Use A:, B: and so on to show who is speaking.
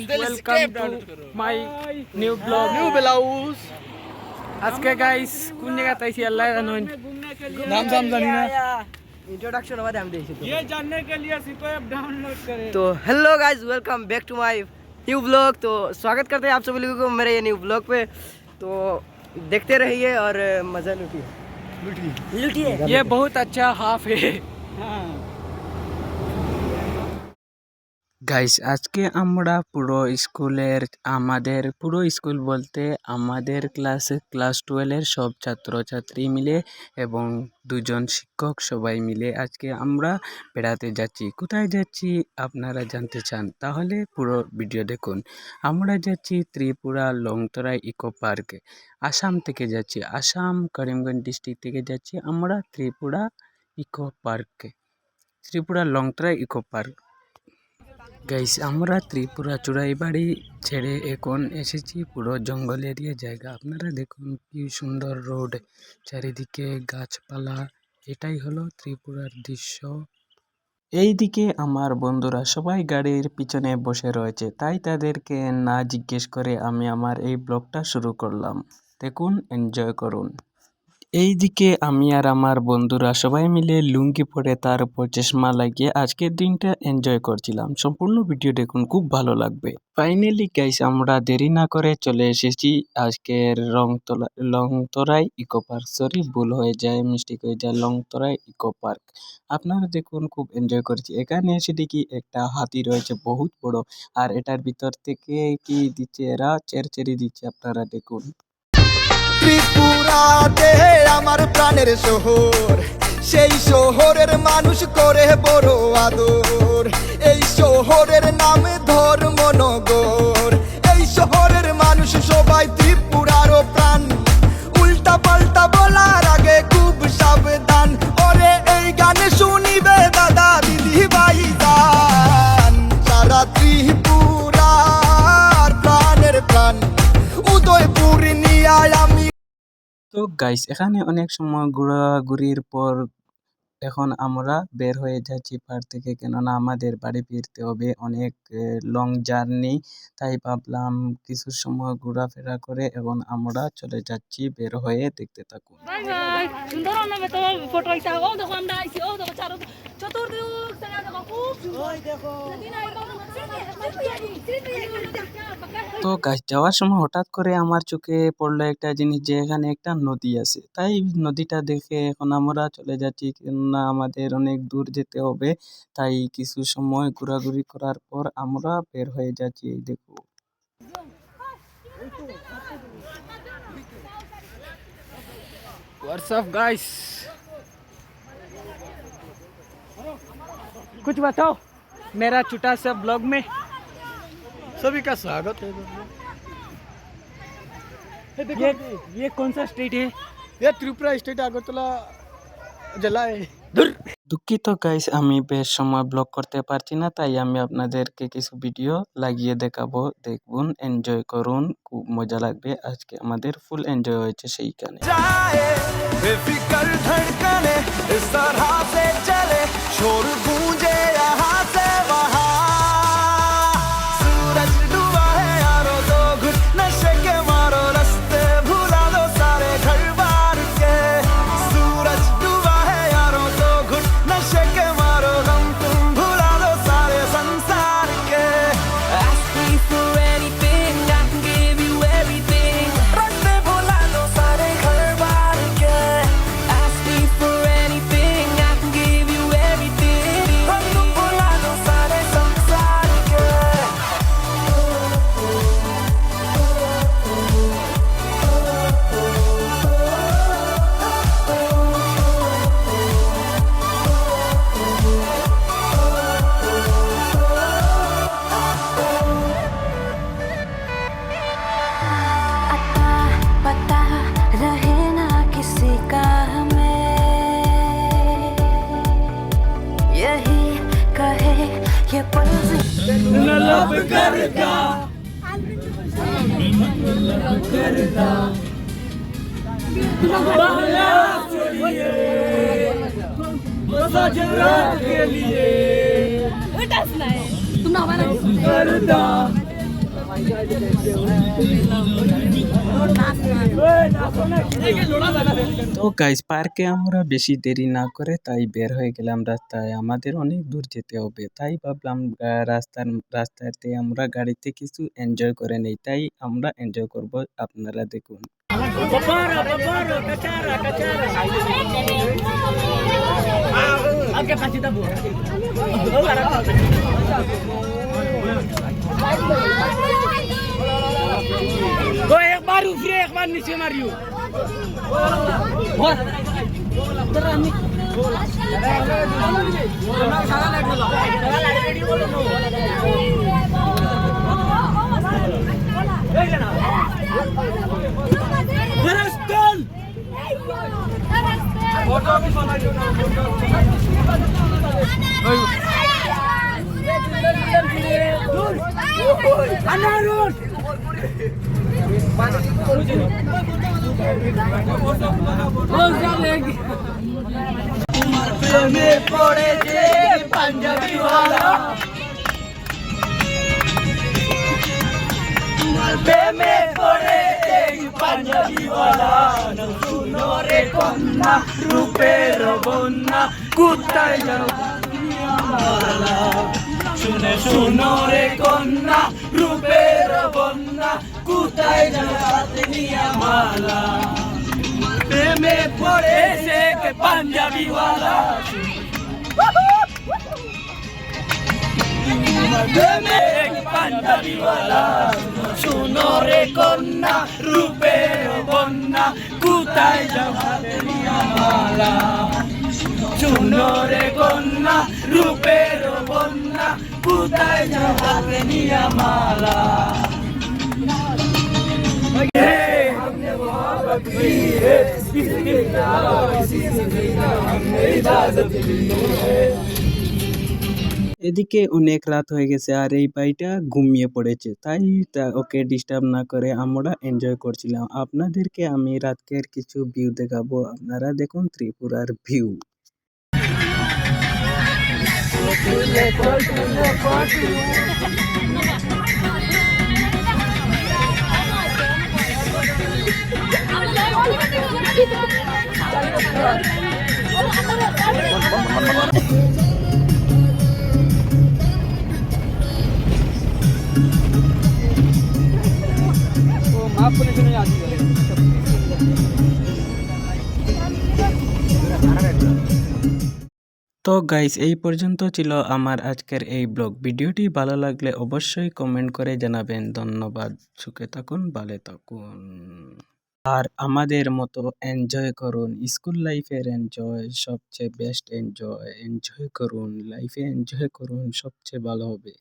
A: welcome to my new vlog. আজকে guys কোন জায়গা তাইছি আল্লাহ জানেন নাম জানি না
B: इंट्रोडक्शन हुआ था हम देख
A: ये जानने के लिए सिर्फ ऐप डाउनलोड करें
B: तो hello guys welcome back to my new blog. तो स्वागत करते हैं आप सभी लोगों को मेरे ये न्यू ब्लॉग पे। तो देखते रहिए और मज़ा लूटिए।
A: ये बहुत अच्छा हाफ है।
C: গাইস আজকে আমরা পুরো স্কুলের পুরো স্কুল বলতে আমাদের ক্লাস 12 এর সব ছাত্রছাত্রী মিলে এবং দুজন শিক্ষক সবাই মিলে আজকে আমরা বেড়াতে যাচ্ছি। কোথায় যাচ্ছি আপনারা জানতে চান তাহলে পুরো ভিডিও দেখুন। আমরা যাচ্ছি ত্রিপুরা লংতরা ইকো পার্কে। আসাম থেকে যাচ্ছি, আসাম করিমগঞ্জ ডিস্ট্রিক্ট থেকে যাচ্ছি আমরা ত্রিপুরা ইকো পার্কে, Tripura Longtharai eco park. Guys আমরা ত্রিপুরা চুড়াইবাড়ি ছেড়ে এখন এসেছি পুরো জঙ্গল এরিয়া জায়গা। আপনারা দেখুন কি সুন্দর রোড, চারিদিকে গাছপালা, এটাই হলো ত্রিপুরার দৃশ্য। এইদিকে আমার বন্ধুরা সবাই গাড়ির পিছনে বসে রয়েছে, তাই তাদেরকে না জিজ্ঞেস করে আমি আমার এই ব্লগটা শুরু করলাম। দেখুন, এনজয় করুন। এইদিকে আমি আর আমার বন্ধুরা সবাই মিলে লুঙ্গি পরে তার উপর চশমা লাগিয়ে আজকের দিনটা এনজয় করছিলাম। সম্পূর্ণ ভিডিও দেখুন, খুব ভালো লাগবে। ফাইনালি গাইস আমরা দেরি না করে চলে এসেছি আজকের লংতরাই ইকো পার্ক। সরি, ভুল হয়ে যায়, মিস্টেক হয়ে যায়, লংতরাই ইকো পার্ক। আপনারা দেখুন, খুব এনজয় করেছি। এখানে এসে দেখি একটা হাতি রয়েছে বহুত বড়, আর এটার ভিতর থেকে কি দিচ্ছে এরা, চেরচেরি দিচ্ছে। আপনারা দেখুন।
D: ত্রিপুরাতে আমার প্রাণের শহর, সেই শহরের মানুষ করে বড় আদর। এই শহরের নাম ধর্মনগর। এই শহরের মানুষ সবাই ত্রিপুরারও প্রাণ। উল্টা পাল্টা বলার আগে খুব সাবধান। ওরে এই গান শুনিবে দাদা দিদি ভাই গান। সারা ত্রিপুরার প্রাণের প্রাণ উদয়পুর নিয়ে আমি।
C: তো গাইস এখানে অনেক সময় ঘোরাঘুরির পর এখন আমরা বের হয়ে যাচ্ছি পার্ক থেকে, কেননা আমাদের বাড়ি ফিরতে হবে, অনেক লং জার্নি। তাই ভাবলাম কিছু সময় ঘোরাফেরা করে এখন আমরা চলে যাচ্ছি বের হয়ে। দেখতে থাকুন। তো গাছ যাওয়ার সময় হঠাৎ করে আমার চোখে পড়লো একটা জিনিস, যে এখানে একটা নদী আছে। তাই নদীটা দেখে এখন আমরা চলে যাচ্ছি, কেননা আমাদের অনেক দূর যেতে হবে। তাই কিছু সময় ঘোরাঘুরি করার পর আমরা বের হয়ে যাচ্ছি। এই দেখো।
A: What's up guys? कुछ बताओ मेरा छोटा सा ब्लॉग में।
E: सभी का स्वागत है।
A: ये कौन सा स्टेट है?
E: ये त्रिपुरा स्टेट আগরতলা জেলায়।
C: দুঃখিত গাইস, আমি বেশ সময় ব্লগ করতে পারছি না, তাই আমি আপনাদেরকে কিছু ভিডিও লাগিয়ে দেখাবো। দেখুন, এনজয় করুন, খুব মজা লাগবে। আজকে আমাদের ফুল এনজয় হয়েছে সেইখানে।
D: बेफिक्र धड़कने इस तरह से चले, शोर गूंजे यहाँ से वहाँ। सूरज डूबा है यारो, दो घुट नशे के मारो, रास्ते भुला दो सारे घर बार के। सूरज डूबा है यारो, दो घुट नशे के मारो, गम तुम भुला दो सारे संसार के। Ask me for anything, I can give you everything। रास्ते भुला दो सारे घर बार के। Ask me for anything, I can give you everything। हम तुम भुला दो सारे संसार के।
F: अता पता रहे ना किसी का हमें, यही कहे ये पल
A: के लिए
C: তো গাইস পার্কে আমরা বেশি দেরি না করে তাই বের হয়ে গেলাম রাস্তায়। আমাদের অনেক দূর যেতে হবে, তাই ভাবলাম রাস্তাতে আমরা গাড়িতে কিছু এনজয় করে নেই। তাই আমরা এনজয় করব, আপনারা দেখুন।
A: एक बार ऊपरी एक बार नीचे मारियो
B: প্রেমে পড়েছে পাঞ্জাবিওয়ালা, তোমার প্রেমে পড়েছে পাঞ্জাবিওয়ালা, শুনো রে কন্যা রূপের বন্যা, কোথায় যাও শুনে শুনো রে কন্যা রূপের বন্যা, কোথায় যাবে নিয়া মালা, প্রেমে পড়েছে পাঞ্জাবিওয়ালা, প্রেমে পাঞ্জাবিওয়ালা, শুনো রে কন্যা রূপের বন্যা, কোথায় যাবে নিয়া মালা, শুনো রে কন্যা রূপের বন্যা, কোথায় যাবে নিয়া মালা।
C: এদিকে অনেক রাত হয়ে গেছে আর এই ভাইটা ঘুমিয়ে পড়েছে, তাই ওকে ডিস্টার্ব না করে আমরা এনজয় করছিলাম। আপনাদেরকে আমি রাতের কিছু ভিউ দেখাবো, আপনারা দেখুন ত্রিপুরার ভিউ। তো গাইস এই পর্যন্ত ছিল আমার আজকের এই ব্লগ। ভিডিওটি ভালো লাগলে অবশ্যই কমেন্ট করে জানাবেন। ধন্যবাদ, সুখে থাকুন, ভালো থাকুন, আর আমাদের মতো এনজয় করুন। স্কুল লাইফের এনজয় সবচেয়ে বেস্ট এনজয় করুন, লাইফে এনজয় করুন, সবচেয়ে ভালো হবে।